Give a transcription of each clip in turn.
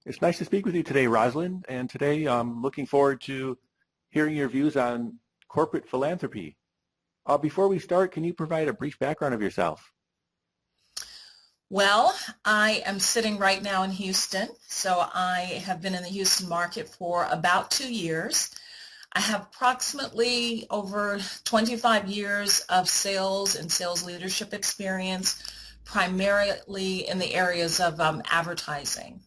It's nice to speak with you today, Roslyn, and today I'm looking forward to hearing your views on corporate philanthropy. Before we start, can you provide a brief background of yourself? Well, I am sitting right now in Houston, so I have been in the Houston market for about 2 years. I have approximately over 25 years of sales and sales leadership experience, primarily in the areas of advertising.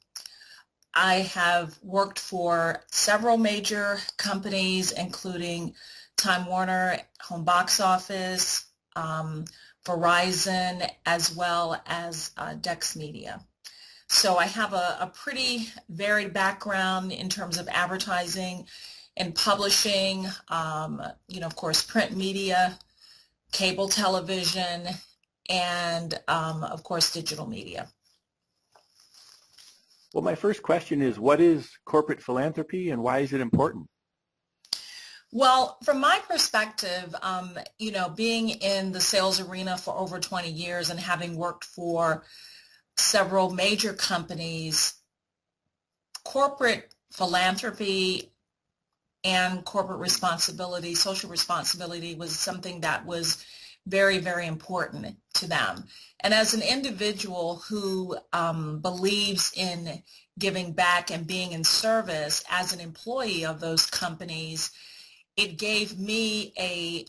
I have worked for several major companies, including Time Warner, Home Box Office, Verizon, as well as Dex Media. So I have a pretty varied background in terms of advertising and publishing, of course, print media, cable television, and, of course, digital media. Well, my first question is, what is corporate philanthropy and why is it important? Well, from my perspective, being in the sales arena for over 20 years and having worked for several major companies, corporate philanthropy and corporate responsibility, social responsibility was something that was very, very important to them. And as an individual who believes in giving back and being in service as an employee of those companies, it gave me a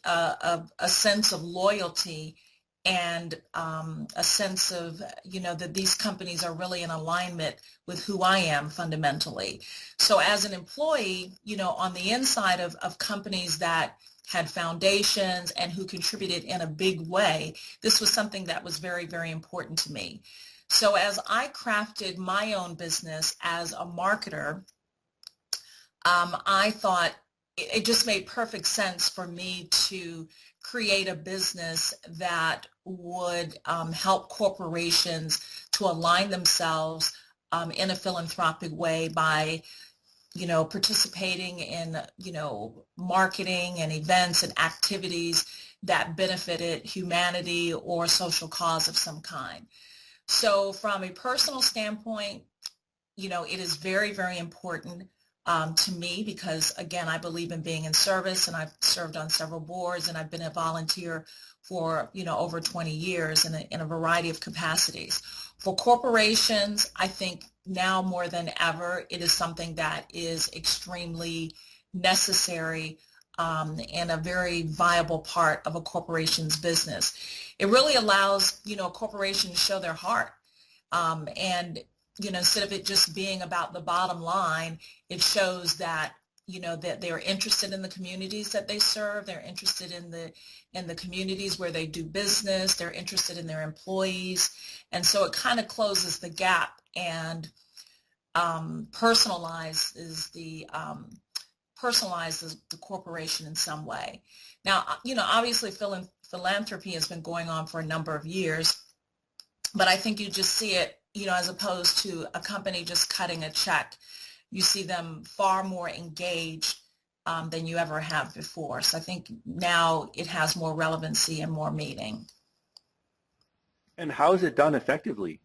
sense of loyalty and a sense of, that these companies are really in alignment with who I am fundamentally. So as an employee, on the inside of companies that had foundations and who contributed in a big way, this was something that was very, very important to me. So as I crafted my own business as a marketer, I thought it just made perfect sense for me to create a business that would help corporations to align themselves in a philanthropic way by, participating in, marketing and events and activities that benefited humanity or social cause of some kind. So from a personal standpoint, it is very, very important to me because, again, I believe in being in service, and I've served on several boards, and I've been a volunteer for, over 20 years in a variety of capacities. For corporations, I think now more than ever, it is something that is extremely necessary and a very viable part of a corporation's business. It really allows, a corporation to show their heart and instead of it just being about the bottom line, it shows that, that they're interested in the communities that they serve. They're interested in the communities where they do business. They're interested in their employees. And so it kind of closes the gap and personalizes the corporation in some way. Now, obviously philanthropy has been going on for a number of years, but I think you just see it, as opposed to a company just cutting a check. You see them far more engaged than you ever have before. So I think now it has more relevancy and more meaning. And how is it done effectively?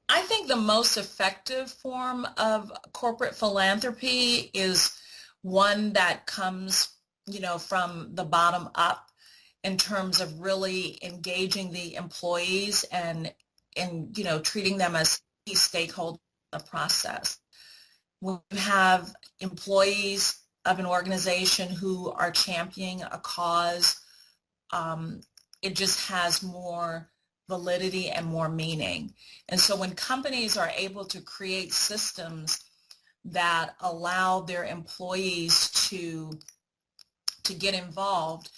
I think the most effective form of corporate philanthropy is one that comes, from the bottom up, in terms of really engaging the employees and treating them as key stakeholders in the process. When you have employees of an organization who are championing a cause, it just has more validity and more meaning. And so when companies are able to create systems that allow their employees to get involved,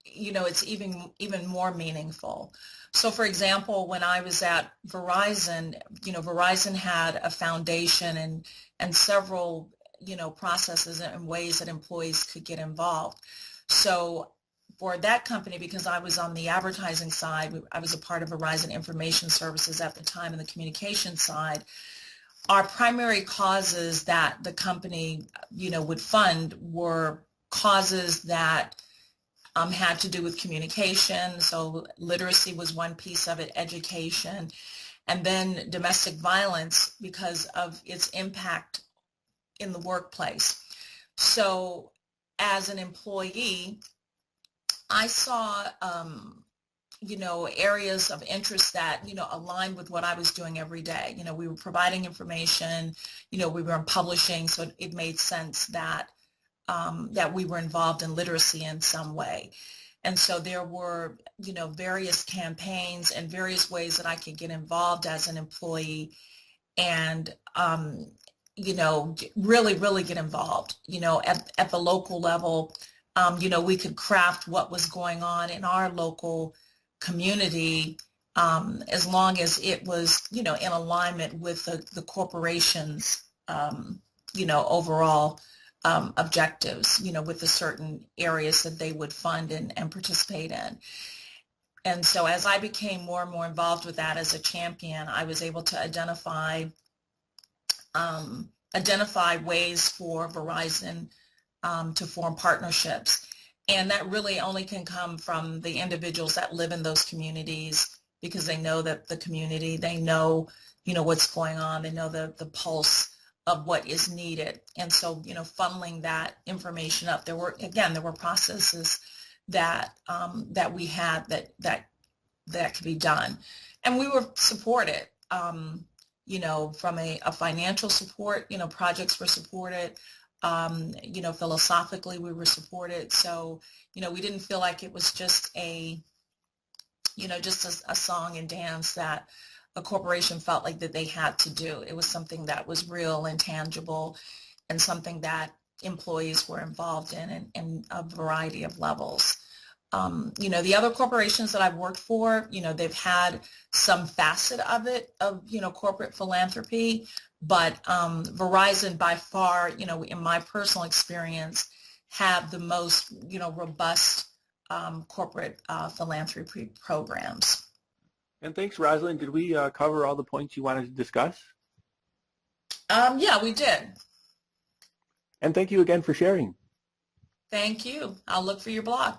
it's even more meaningful. So for example, when I was at Verizon, Verizon had a foundation and several, processes and ways that employees could get involved. So for that company, because I was on the advertising side, I was a part of Verizon Information Services at the time, and the communication side, our primary causes that the company, would fund were causes that had to do with communication. So literacy was one piece of it, education, and then domestic violence because of its impact in the workplace. So as an employee, I saw areas of interest that, aligned with what I was doing every day. We were providing information, we were publishing, so it made sense that that we were involved in literacy in some way. And so there were, various campaigns and various ways that I could get involved as an employee and, really, really get involved, at the local level. We could craft what was going on in our local community, as long as it was, in alignment with the corporation's, overall objectives, with the certain areas that they would fund and participate in. And so as I became more and more involved with that as a champion, I was able to identify ways for Verizon to form partnerships. And that really only can come from the individuals that live in those communities, because they know that the community, they know, what's going on, they know the pulse of what is needed. And so, funneling that information up, there were processes that that we had that could be done. And we were supported, from a financial support, projects were supported. Philosophically, we were supported. So, we didn't feel like it was just a song and dance that a corporation felt like that they had to do. It was something that was real and tangible, and something that employees were involved in a variety of levels. The other corporations that I've worked for, they've had some facet of it, of, corporate philanthropy, but Verizon by far, in my personal experience, have the most, robust corporate philanthropy programs. And thanks, Roslyn. Did we cover all the points you wanted to discuss? Yeah, we did. And thank you again for sharing. Thank you. I'll look for your blog.